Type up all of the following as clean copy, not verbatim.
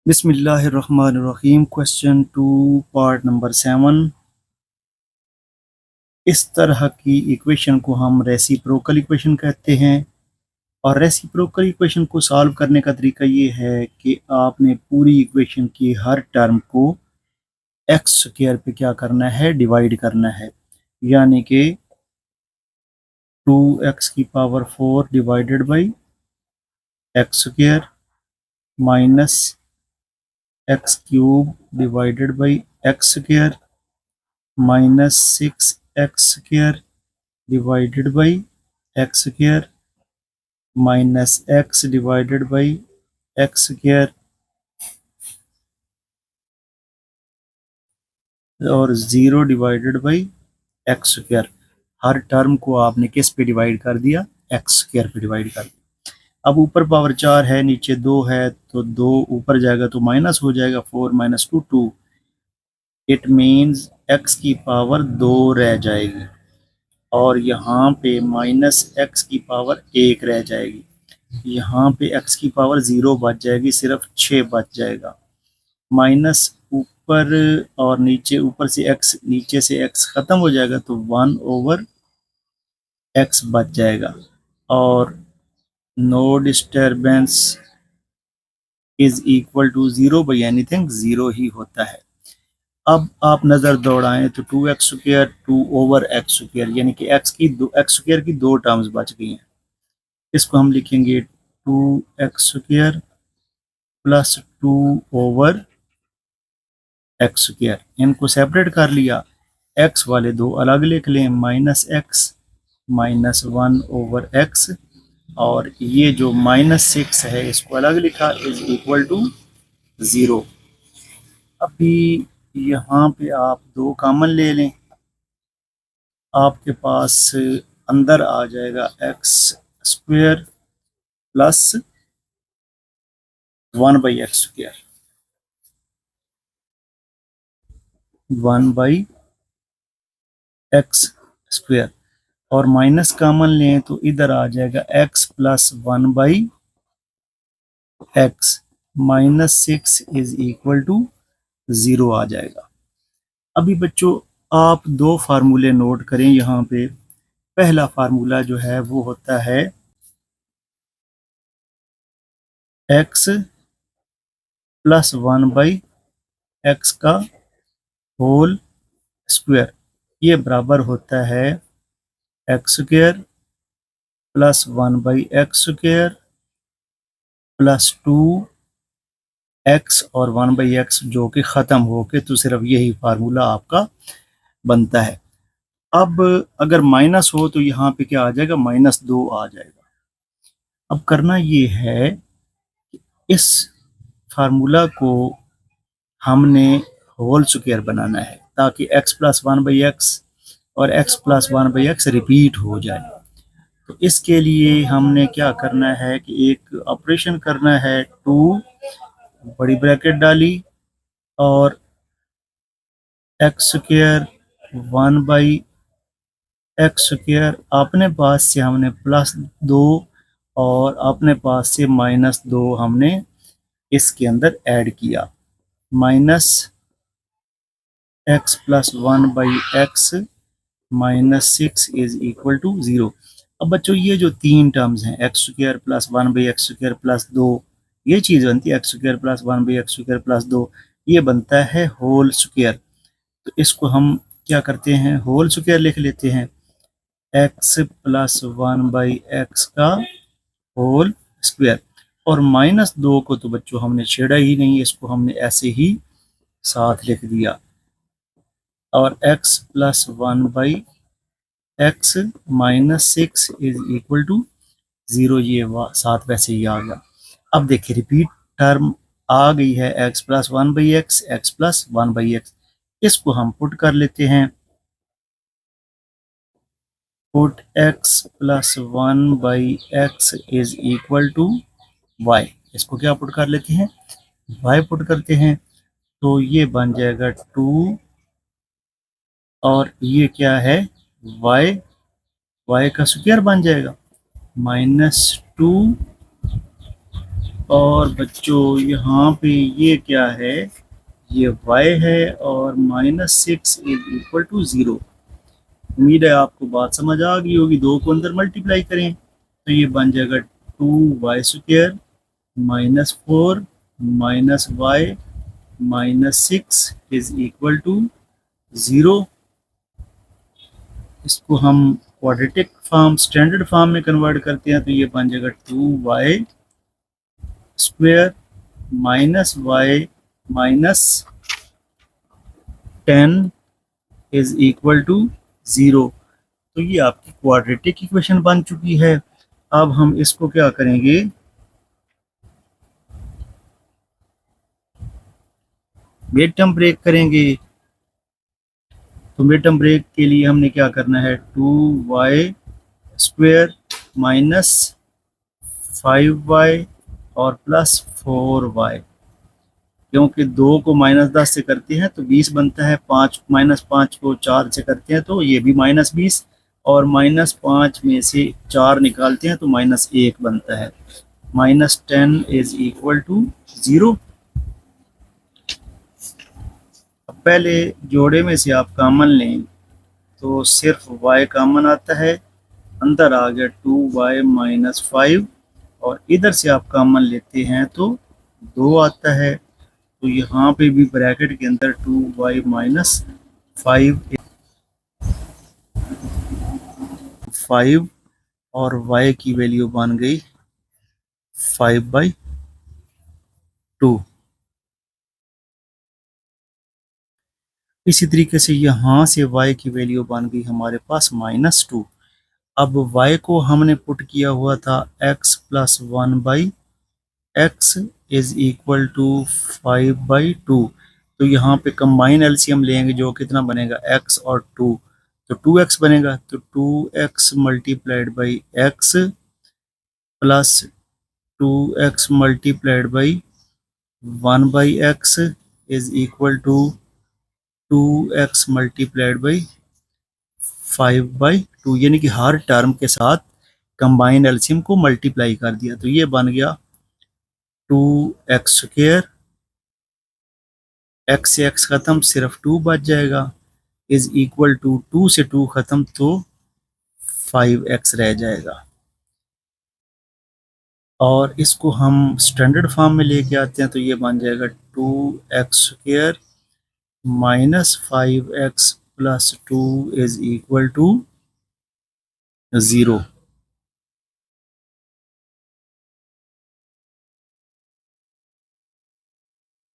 बिस्मिल्लाहिर्रहमानिर्रहीम। Question 2 part number 7। इस तरह की इक्वेशन को हम रेसिप्रोकल इक्वेशन कहते हैं और रेसिप्रोकल इक्वेशन को सॉल्व करने का तरीका ये है कि आपने पूरी इक्वेशन की हर टर्म को एक्स स्क्वायर पे क्या करना है, डिवाइड करना है। यानी कि 2x की power 4 divided by x square minus x cube divided by x square minus 6x square divided by x square minus x divided by x square और 0 divided by x square. Her term को आपने किस पे divide कर दिया, x square पे divide कर दिया। अब ऊपर पावर 4 है, नीचे 2 है, तो 2 ऊपर जाएगा तो माइनस हो जाएगा, 4 माइनस 2 2। इट मीन्स एक्स की पावर 2 रह जाएगी और यहाँ पे माइनस एक्स की पावर 1 रह जाएगी। यहाँ पे x की पावर 0 बच जाएगी, सिर्फ 6 बच जाएगा। माइनस ऊपर और नीचे, ऊपर से x नीचे से x खत्म हो जाएगा तो 1 ओवर x बच जाएगा और no disturbance is equal to 0 by anything, 0 ही होता है। अब आप नज़र दौड़ाएं तो 2x square 2 over x square, यानी कि एक्स स्क्वायर की दो टर्म्स बच गई हैं। इसको हम लिखेंगे 2x square plus 2 over x square. इनको सेपरेट कर लिया, एक्स वाले दो अलग लिख लें, minus x minus 1 over x, और ये जो माइनस 6 है इसको अलग लिखा, इज इक्वल टू 0। अभी यहाँ पे आप दो कॉमन ले लें, आपके पास अंदर आ जाएगा x square plus 1 by x square, 1 by x square, और माइनस कॉमन लें तो इधर आ जाएगा x plus 1 by x, minus 6 is equal to 0 आ जाएगा। अभी बच्चों आप दो फार्मूले नोट करें यहाँ पे। पहला फार्मूला जो है वो होता है x प्लस 1 बाई एक्स का होल स्क्वायर, ये बराबर होता है x square plus 1 by x square plus 2 x और 1 बाई एक्स, जो कि ख़त्म हो के तो सिर्फ यही फार्मूला आपका बनता है। अब अगर माइनस हो तो यहाँ पे क्या आ जाएगा, -2 आ जाएगा। अब करना ये है, इस फार्मूला को हमने होल स्क्वायर बनाना है ताकि x प्लस 1 बाई एक्स और x plus 1 by x repeat हो जाए। तो इसके लिए हमने क्या करना है कि एक ऑपरेशन करना है, 2 बड़ी ब्रैकेट डाली और x square 1 by x square, अपने पास से हमने +2 और अपने पास से -2 हमने इसके अंदर ऐड किया, minus x plus 1 by x minus 6 is equal to 0। अब बच्चों ये जो तीन टर्म्स हैं, x square plus 1 by x square plus 2, ये चीज़ बनती है x square plus 1 by x square plus 2, ये बनता है होल स्क्वायर। तो इसको हम क्या करते हैं, होल स्क्वायर लिख लेते हैं, एक्स प्लस 1 बाई एक्स का होल स्क्वायर। और -2 को तो बच्चों हमने छेड़ा ही नहीं, इसको हमने ऐसे ही साथ लिख दिया, और x plus 1 by x minus 6 is equal to 0, ये साथ वैसे ही आ गया। अब देखिए रिपीट टर्म आ गई है, x plus 1 by x, x plus 1 by x, इसको हम पुट कर लेते हैं, put x plus 1 by x is equal to y। इसको क्या पुट कर लेते हैं, y पुट करते हैं, तो ये बन जाएगा 2, और ये क्या है, y, y का स्क्वायर बन जाएगा, -2 और बच्चों यहाँ पे ये क्या है, ये y है और -6 इज इक्वल टू 0। उम्मीद है आपको बात समझ आ गई होगी। दो को अंदर मल्टीप्लाई करें तो ये बन जाएगा 2y² -4 -y -6 is equal to 0। इसको हम क्वाड्रेटिक फॉर्म, स्टैंडर्ड फॉर्म में कन्वर्ट करते हैं तो ये बन जाएगा 2y² -y -10 is equal to 0। तो ये आपकी क्वाड्रेटिक इक्वेशन बन चुकी है। अब हम इसको क्या करेंगे, मिड टर्म ब्रेक करेंगे। तो मिड टर्म ब्रेक के लिए हमने क्या करना है, 2y² -5y और +4y। क्योंकि 2 को -10 से करते हैं तो 20 बनता है, 5 को 4 से करते हैं तो ये भी -20, और -5 में से 4 निकालते हैं तो -1 बनता है। -10 इज इक्वल टू 0। पहले जोड़े में से आप कॉमन लें तो सिर्फ y कॉमन आता है, अंदर आ गया 2y -5, और इधर से आप कॉमन लेते हैं तो 2 आता है। तो यहाँ पे भी ब्रैकेट के अंदर 2y -5 और y की वैल्यू बन गई 5/2। इसी तरीके से यहाँ से y की वैल्यू बन गई हमारे पास -2। अब y को हमने पुट किया हुआ था x+1/x इज इक्वल टू 5/2। तो यहाँ पे कंबाइन एलसीएम लेंगे जो कितना बनेगा, x और 2, तो 2x बनेगा। तो 2x multiplied by x plus 2x multiplied by 1/x is equal to 2x multiplied by 5/2, यानी कि हर टर्म के साथ कंबाइंड एलसीएम को मल्टीप्लाई कर दिया। तो ये बन गया 2x², x से x खत्म, सिर्फ 2 बच जाएगा, इज इक्वल टू 2 से 2 खत्म तो 5x रह जाएगा। और इसको हम स्टैंडर्ड फॉर्म में लेके आते हैं तो ये बन जाएगा 2x² -5x + 2 is equal to 0।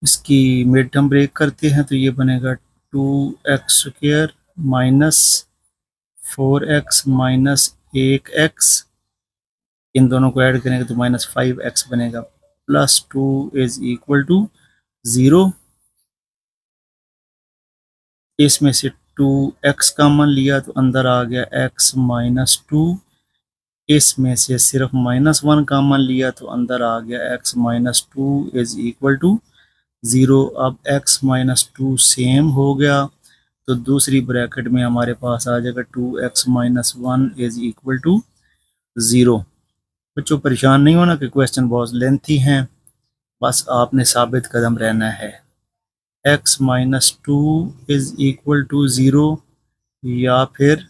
इसकी मिड टर्म ब्रेक करते हैं तो ये बनेगा 2x² -4x -1x, इन दोनों को ऐड करेंगे तो -5x बनेगा, +2 इज इक्वल टू 0। इसमें से 2x कॉमन लिया तो अंदर आ गया x -2, इसमें से सिर्फ -1 कॉमन लिया तो अंदर आ गया x -2 इज इक्वल टू 0। अब x -2 सेम हो गया तो दूसरी ब्रैकेट में हमारे पास आ जाएगा 2x -1 इज इक्वल टू 0। बच्चों परेशान नहीं होना कि क्वेश्चन बहुत लेंथी हैं, बस आपने साबित कदम रहना है। x -2 इज इक्वल टू 0 या फिर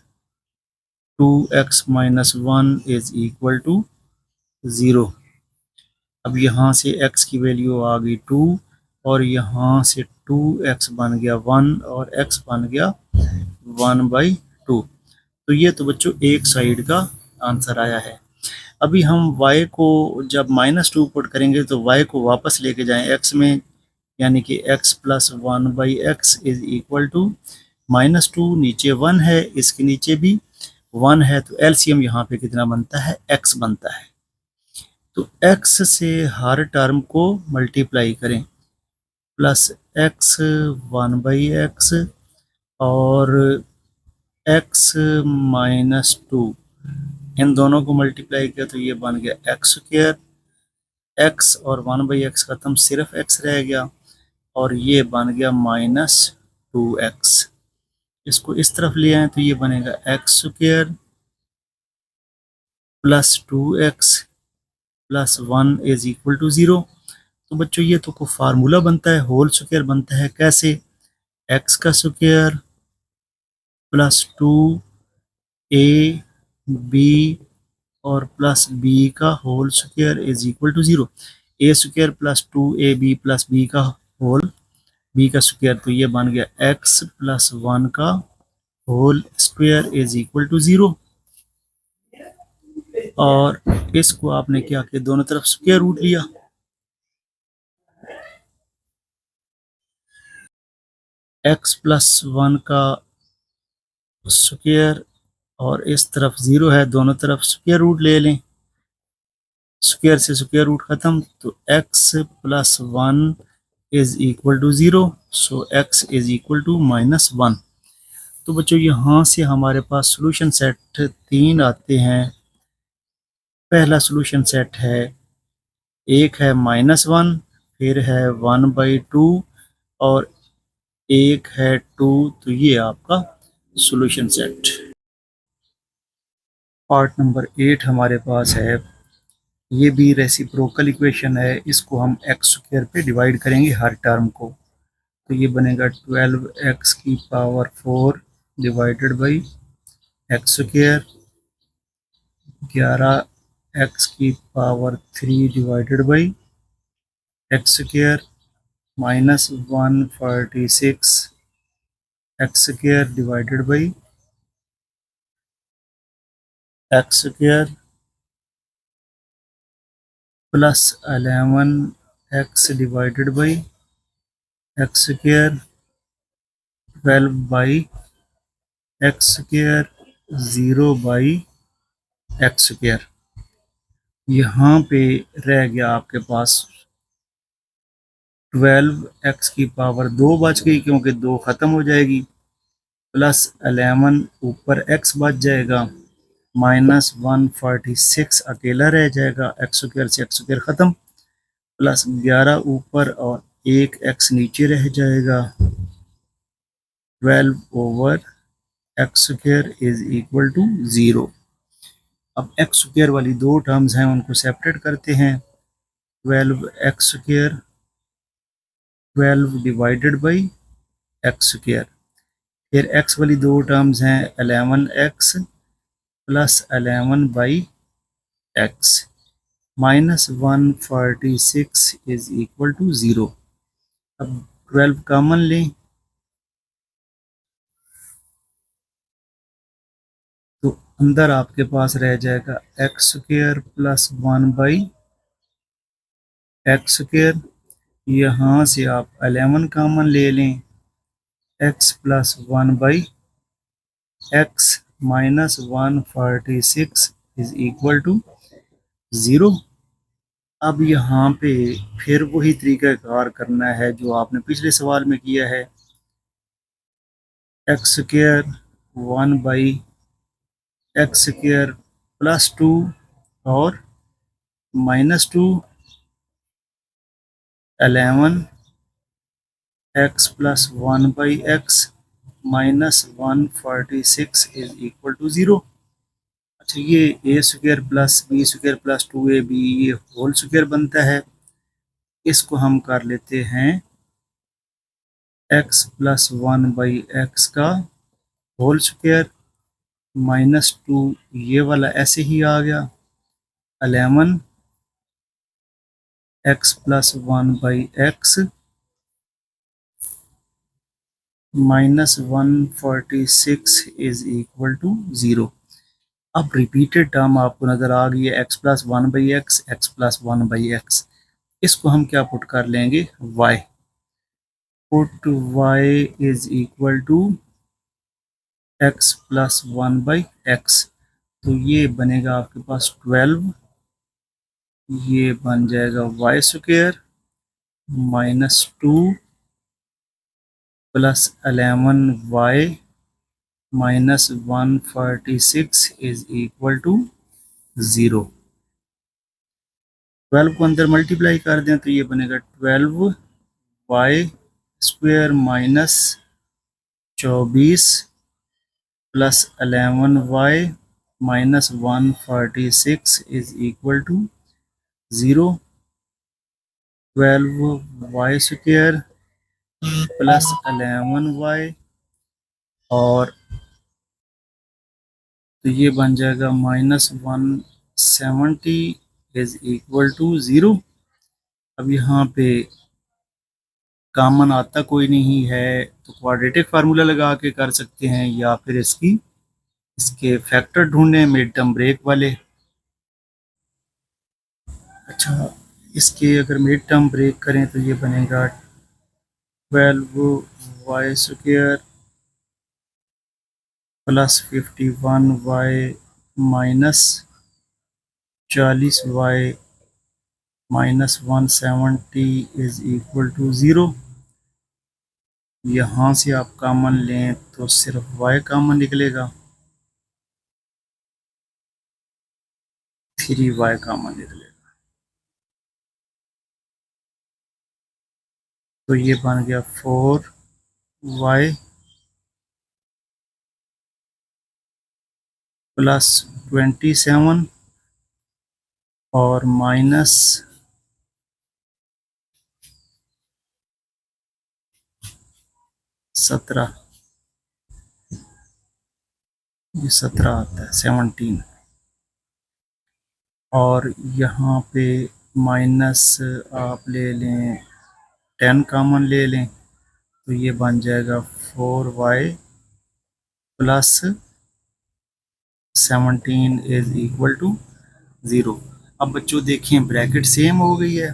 2x -1 इज इक्वल टू 0। अब यहाँ से x की वैल्यू आ गई 2, और यहाँ से 2x बन गया 1 और x बन गया 1/2। तो ये तो बच्चों एक साइड का आंसर आया है। अभी हम y को जब -2 पुट करेंगे तो y को वापस लेके जाएं x में, यानी कि x + 1/x is equal to -2, नीचे 1 है, इसके नीचे भी 1 है, तो एलसीएम यहाँ पे कितना बनता है, x बनता है। तो x से हर टर्म को मल्टीप्लाई करें, +x 1/x और x -2, इन दोनों को मल्टीप्लाई किया तो ये बन गया x², x और 1/x खत्म, सिर्फ x रह गया, और ये बन गया -2x। इसको इस तरफ ले आए तो ये बनेगा x² + 2x plus 1 is equal to 0। तो बच्चों ये तो को फार्मूला बनता है, होल स्क्वायर बनता है कैसे, एक्स का स्क्वायर प्लस 2ab और प्लस बी का whole square is equal to 0। A square plus 2ab plus b का होल बी का स्क्वायर, तो ये बन गया एक्स प्लस 1 का whole square is equal to 0। और इसको आपने क्या किया, दोनों तरफ स्क्वायर रूट लिया, एक्स प्लस 1 का स्क्वायर और इस तरफ 0 है, दोनों तरफ स्क्वायर रूट ले लें, स्क्वायर से स्क्वायर रूट खत्म, तो x plus 1 is equal to 0। So x is equal to -1। तो बच्चों यहाँ से हमारे पास सॉल्यूशन सेट 3 आते हैं। पहला सॉल्यूशन सेट है, एक है -1, फिर है 1/2 और एक है 2। तो ये आपका सॉल्यूशन सेट। पार्ट नंबर 8 हमारे पास है, ये भी रेसिप्रोकल इक्वेशन है, इसको हम एक्स स्क्वायर पे डिवाइड करेंगे हर टर्म को। तो ये बनेगा 12x की power 4 divided by x square, 11x की power 3 divided by x square, -146 x square divided by x square plus 11x divided by x square, 12 by x square, 0 by x square. यहाँ पे रह गया आपके पास 12x की power 2 बच गई क्योंकि 2 ख़त्म हो जाएगी, प्लस 11 ऊपर x बच जाएगा, -146 अकेला रह जाएगा, एक्स स्क्वायर से एक्स स्क्वायर ख़त्म, प्लस 11 ऊपर और एक x नीचे रह जाएगा, 12 over x square is equal to 0। अब एक्स स्क्वायर वाली दो टर्म्स हैं उनको सेपरेट करते हैं, 12 x square 12 divided by x square, फिर एक्स वाली दो टर्म्स हैं 11x plus 11 by x, -146 is equal to 0। अब 12 कॉमन लें तो अंदर आपके पास रह जाएगा x square plus 1 by x square, यहाँ से आप 11 कॉमन ले लें, x plus 1 by x, -146 is equal to 0। अब यहाँ पे फिर वही तरीक़ाकार करना है जो आपने पिछले सवाल में किया है, x square 1 by x square plus 2 और -2, 11 x plus 1 by x, -146 is equal to 0। अच्छा, ये a square plus b square plus 2ab ये होल स्क्वायर बनता है, इसको हम कर लेते हैं एक्स प्लस 1 बाई एक्स का होल स्क्वायर, -2 ये वाला ऐसे ही आ गया, 11 x plus 1 by x, -146 is equal to 0। अब रिपीटेड टर्म आपको नज़र आ गई है, x plus 1 by x, x plus 1 by x, इसको हम क्या पुट कर लेंगे, y, put y is equal to x plus 1 by x, तो ये बनेगा आपके पास 12, ये बन जाएगा y square -2 plus 11y -146 is equal to 0। 12 को अंदर मल्टीप्लाई कर दें तो ये बनेगा 12y square minus 24 plus 11y -146 is equal to 0, 12y² plus 11y, और तो ये बन जाएगा -170 इज इक्वल टू 0। अब यहाँ पे कॉमन आता कोई नहीं है तो क्वाड्रेटिक फार्मूला लगा के कर सकते हैं, या फिर इसके फैक्टर ढूंढें मिड टर्म ब्रेक वाले। अच्छा, इसके अगर मिड टर्म ब्रेक करें तो ये बनेगा 12y² plus 51y minus 40y minus 170 is equal to 0। यहाँ से आप कॉमन लें तो सिर्फ y कॉमन निकलेगा, 3y कॉमन निकलेगा। तो ये बन गया 4y प्लस 27 और माइनस 17, ये 17 आता है 17, और यहाँ पे माइनस आप ले लें 10 कॉमन ले लें तो ये बन जाएगा 4y plus 17 is equal to 0। अब बच्चों देखें ब्रैकेट सेम हो गई है,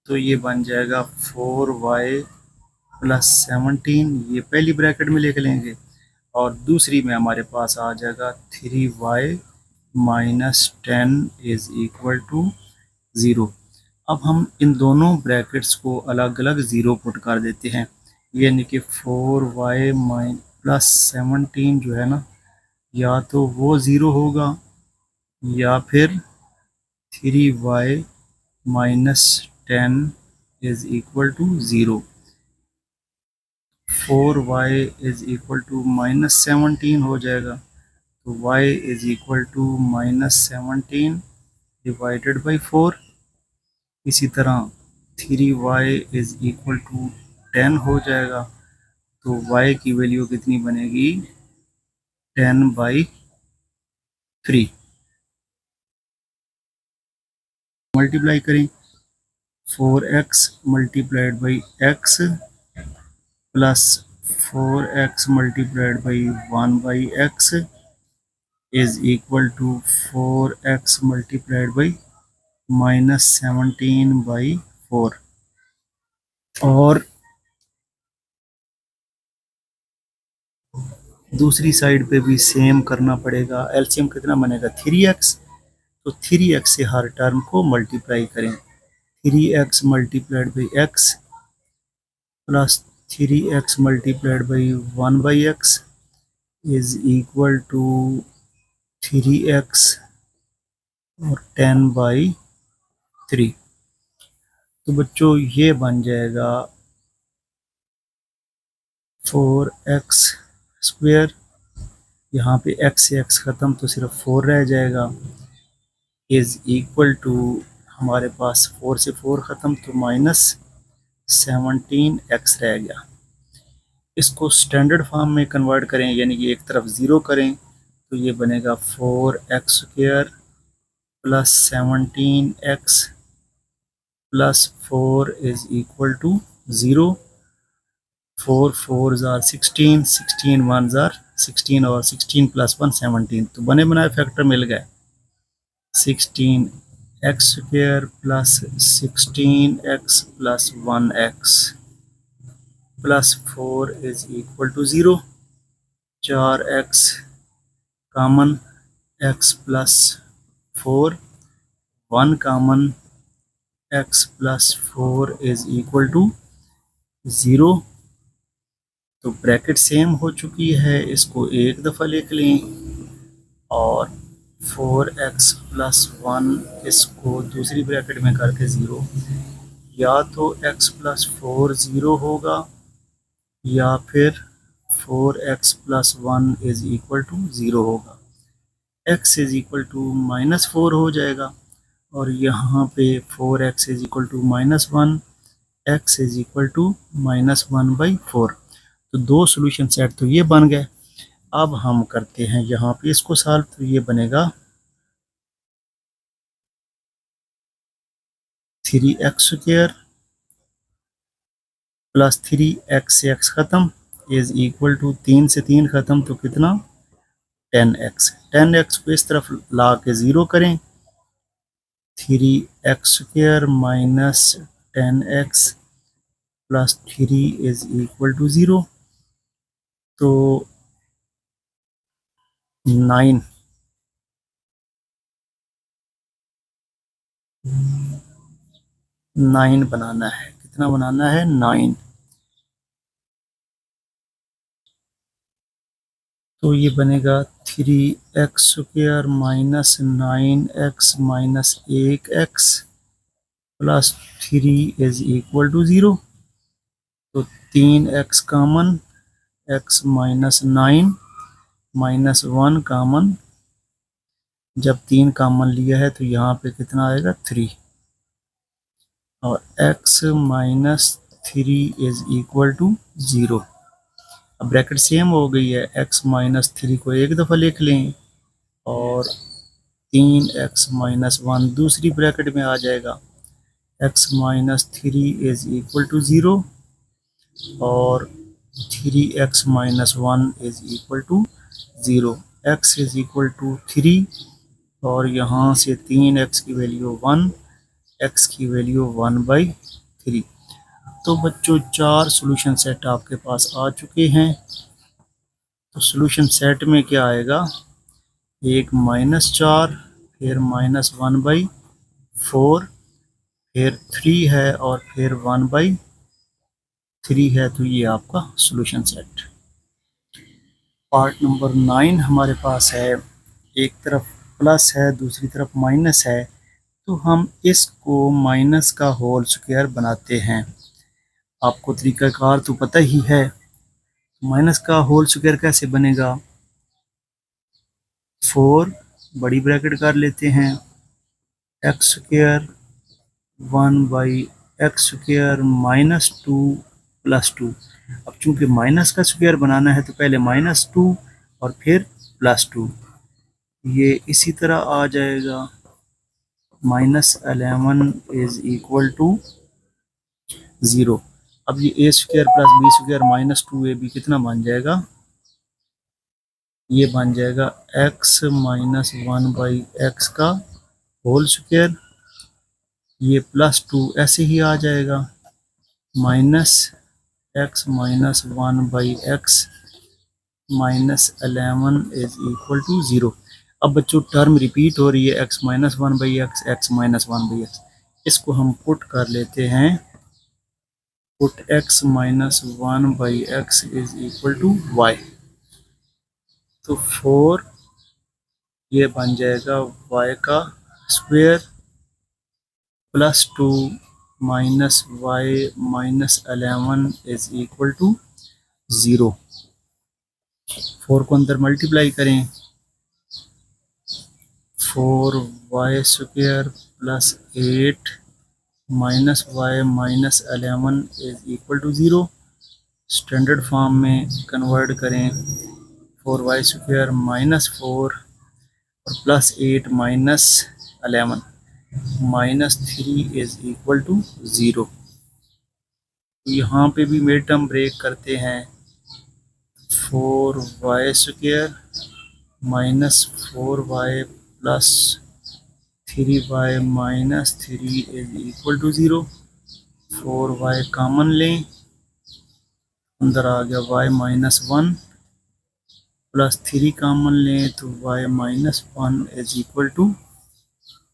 तो ये बन जाएगा 4y प्लस 17, ये पहली ब्रैकेट में लिख लेंगे, और दूसरी में हमारे पास आ जाएगा 3y minus 10 is equal to 0। अब हम इन दोनों ब्रैकेट्स को अलग अलग ज़ीरो पुट कर देते हैं, यानी कि 4y प्लस 17 जो है ना, या तो वो ज़ीरो होगा या फिर 3y minus 10 is equal to 0। 4y is equal to minus 17 हो जाएगा, तो y is equal to minus 17 divided by 4। इसी तरह 3y इज इक्वल टू 10 हो जाएगा, तो y की वैल्यू कितनी बनेगी 10/3। मल्टीप्लाई करें 4x multiplied by x plus 4x multiplied by 1/x is equal to 4x multiplied by minus 17/4। और दूसरी साइड पे भी सेम करना पड़ेगा। एलसीएम कितना बनेगा 3x, तो 3x से हर टर्म को मल्टीप्लाई करें, 3x multiplied by x plus 3x multiplied by 1/x is equal to 3x और 10/3। तो बच्चों ये बन जाएगा 4x², यहाँ पे x से x ख़त्म तो सिर्फ 4 रह जाएगा, इज इक्वल टू हमारे पास 4 से 4 ख़त्म तो माइनस 17x रह गया। इसको स्टैंडर्ड फॉर्म में कन्वर्ट करें, यानी कि एक तरफ ज़ीरो करें, तो ये बनेगा 4x² plus 17x plus 4 is equal to 0। 4 4s are 16, 16 1s are 16 और 16 प्लस 1 17, तो बने बनाए फैक्टर मिल गए। 16x² plus 16x plus 1x plus 4 is equal to 0। 4x common, x plus 4, 1 common, x plus 4 is equal to 0। तो bracket same हो चुकी है, इसको एक दफ़ा लिख लें, और 4x प्लस 1 इसको दूसरी ब्रैकेट में करके 0, या तो x प्लस 4 0 होगा या फिर 4x plus 1 is equal to 0 होगा। x इज इक्वल टू -4 हो जाएगा, और यहाँ पे 4x is equal to -1, x is equal to -1/4। तो दो सोल्यूशन सेट तो ये बन गए। अब हम करते हैं यहाँ पे इसको सॉल्व, तो ये बनेगा 3x² प्लस 3x से x ख़त्म इज इक्वल टू 3 से 3 ख़त्म, तो कितना 10x। 10x को इस तरफ ला के ज़ीरो करें, 3x² minus 10x plus 3 is equal to 0, तो 9 बनाना है। कितना बनाना है 9। तो ये बनेगा 3x² minus 9x minus 1x plus 3 is equal to 0, तो 3x common, x minus 9 minus 1 common, जब 3 कॉमन लिया है तो यहाँ पे कितना आएगा 3, और x minus 3 is equal to 0। अब ब्रैकेट सेम हो गई है, x माइनस 3 को एक दफ़ा लिख लें और 3x माइनस 1 दूसरी ब्रैकेट में आ जाएगा, x minus 3 is equal to 0 और 3x minus 1 is equal to 0। x is equal to 3 और यहाँ से 3x की वैल्यू 1, x की वैल्यू 1/3। तो बच्चों 4 सॉल्यूशन सेट आपके पास आ चुके हैं। तो सॉल्यूशन सेट में क्या आएगा, एक -4, फिर -1/4, फिर 3 है और फिर 1/3 है। तो ये आपका सॉल्यूशन सेट। पार्ट नंबर 9 हमारे पास है, एक तरफ प्लस है दूसरी तरफ माइनस है, तो हम इसको माइनस का होल स्क्वायर बनाते हैं। आपको तरीकाकार तो पता ही है, माइनस का होल स्क्वायर कैसे बनेगा, 4 बड़ी ब्रैकेट कर लेते हैं, x² 1/x² माइनस 2 प्लस 2। अब चूंकि माइनस का स्क्वायर बनाना है तो पहले -2 और फिर +2, ये इसी तरह आ जाएगा, -11 इज इक्वल टू 0। अब ये a² प्लस b² -2ab कितना बन जाएगा, ये बन जाएगा x माइनस 1/x का होल स्क्वायर, ये +2 ऐसे ही आ जाएगा, -x minus 1/x minus 11 is equal to 0। अब बच्चों टर्म रिपीट हो रही है, x minus 1/x, x minus 1/x, इसको हम पुट कर लेते हैं, put x minus 1/x is equal to y, तो 4 ये बन जाएगा y का square plus 2 minus y minus 11 is equal to 0। 4 को अंदर मल्टीप्लाई करें, 4y² plus 8 minus y minus 11 is equal to 0। Standard form में कन्वर्ट करें, 4y² माइनस 4 और plus 8 minus 11 -3 is equal to 0। यहाँ पे भी मिड टर्म ब्रेक करते हैं, 4y² minus 4y plus 3y minus 3 is equal to 0। 4y common लें, अंदर आ गया y माइनस 1 प्लस 3 कॉमन लें तो y minus 1 is equal to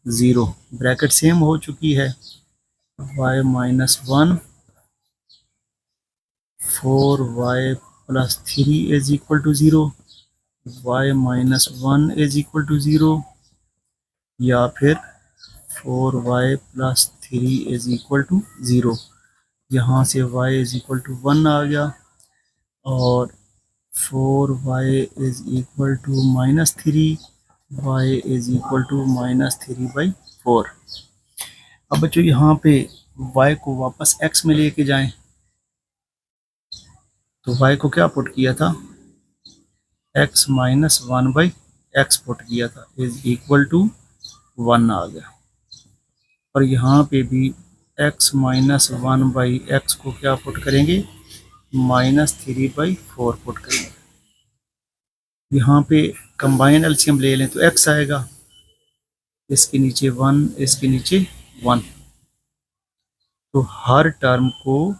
0। Bracket same हो चुकी है, y minus 1 4y plus 3 is equal to 0, y minus 1 is equal to 0, या फिर 4y plus 3 is equal to 0। यहाँ से y इज इक्वल टू 1 आ गया और 4y is equal to -3, y is equal to -3/4। 4। अब बच्चों यहाँ पे y को वापस x में लेके जाएं, तो y को क्या पुट किया था, x माइनस 1/x पुट किया था, इज इक्वल टू 1 आ गया। और यहाँ पे भी x माइनस 1/x को क्या पुट करेंगे, -3/4 पुट करेंगे। यहाँ पे कंबाइन एलसीएम ले लें तो x आएगा, इसके नीचे 1, इसके नीचे 1, तो हर टर्म को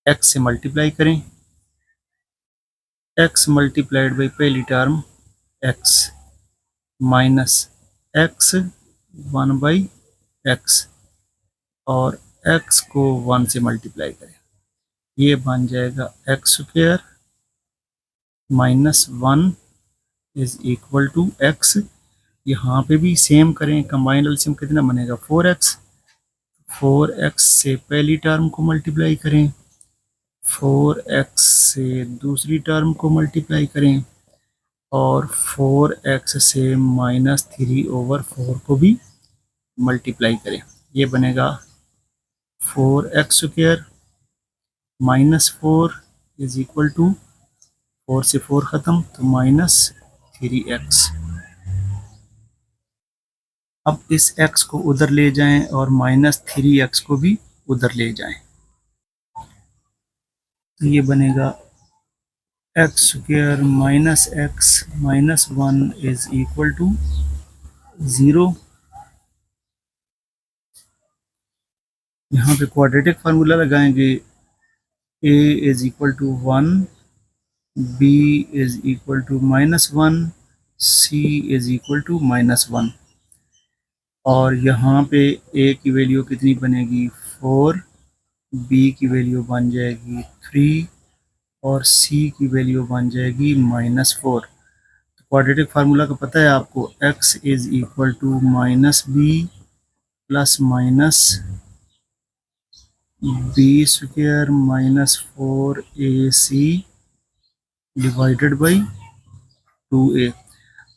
x से मल्टीप्लाई करें, x मल्टीप्लाइड बाई पहली term x minus x 1/x और x को 1 से मल्टीप्लाई करें, ये बन जाएगा x square minus 1 is equal to x। यहाँ पे भी सेम करें, कंबाइंड एलसीएम कितना बनेगा, 4x। 4x से पहली टर्म को मल्टीप्लाई करें, 4x से दूसरी टर्म को मल्टीप्लाई करें और 4x से -3/4 को भी मल्टीप्लाई करें, ये बनेगा 4x square minus 4 is equal to 4 से 4 ख़त्म तो -3x। अब इस x को उधर ले जाएं और -3x को भी उधर ले जाएं, तो ये बनेगा x square minus x minus 1 is equal to 0। यहाँ पे क्वाड्रेटिक फार्मूला लगाएंगे, a is equal to 1, b is equal to -1, c is equal to -1 और यहाँ पे a की वैल्यू कितनी बनेगी 4, b की वैल्यू बन जाएगी 3 और c की वैल्यू बन जाएगी -4। तो क्वाड्रेटिक फार्मूला का पता है आपको, x is equal to -b plus minus b square minus 4ac divided by 2a।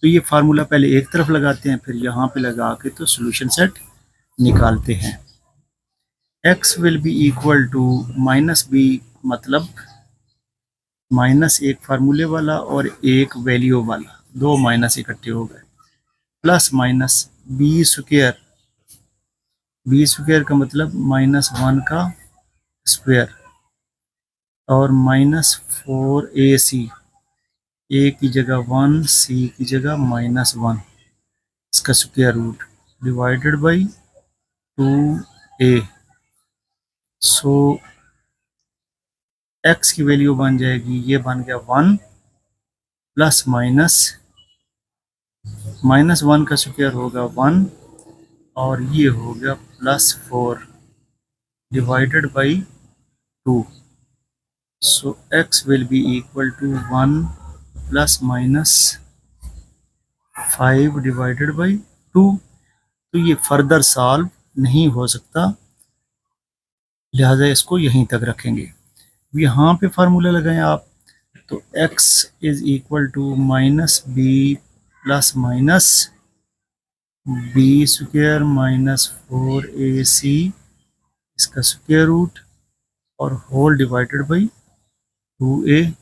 तो ये फार्मूला पहले एक तरफ लगाते हैं, फिर यहाँ पे लगा के तो सोल्यूशन सेट निकालते हैं। x will be equal to -b, मतलब माइनस एक फार्मूले वाला और एक वैल्यू वाला, दो माइनस इकट्ठे हो गए, plus minus b square, b square का मतलब -1 का स्क्वायर और -4ac, a की जगह 1, c की जगह -1, इसका square root divided by 2a। So x की वैल्यू बन जाएगी, ये बन गया 1 प्लस -1 का स्क्वायर होगा 1 और ये हो गया +4 divided by 2। So x will be equal to 1 plus minus 5 divided by 2। तो ये फर्दर सॉल्व नहीं हो सकता, लिहाजा इसको यहीं तक रखेंगे। यहाँ पे फार्मूला लगाएं आप, तो x is equal to -b plus minus b square minus 4ac, इसका स्क्वायर रूट और whole divided by 2a।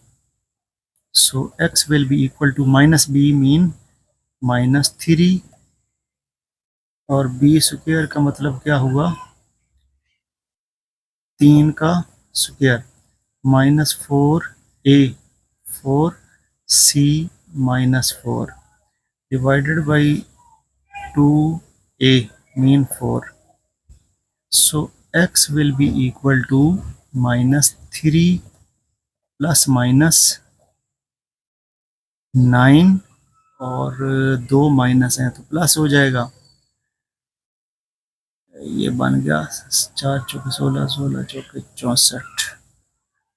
So x will be equal to -b mean -3 और b स्क्वायर का मतलब क्या हुआ, 3 का square -4a 4c -4 divided by 2a mean 4। So x will be equal to -3 plus -9 और 2 minus हैं तो प्लस हो जाएगा, ये बन गया 4 चौके 16, 16 चौके 64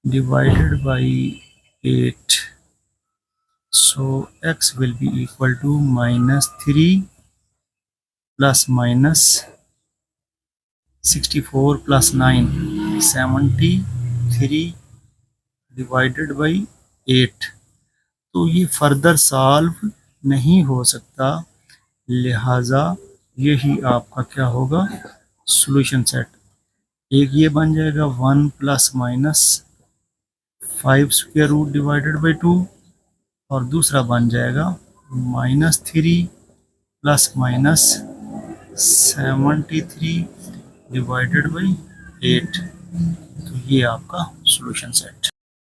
divided by 8। So x will be equal to -3 plus -64 plus 9 73 divided by 8। तो ये फर्दर सॉल्व नहीं हो सकता, लिहाजा यही आपका क्या होगा सॉल्यूशन सेट। एक ये बन जाएगा 1 plus minus 5 square root divided by 2 और दूसरा बन जाएगा -3 प्लस माइनस 73 डिवाइडेड बाई 8। तो ये आपका सॉल्यूशन सेट।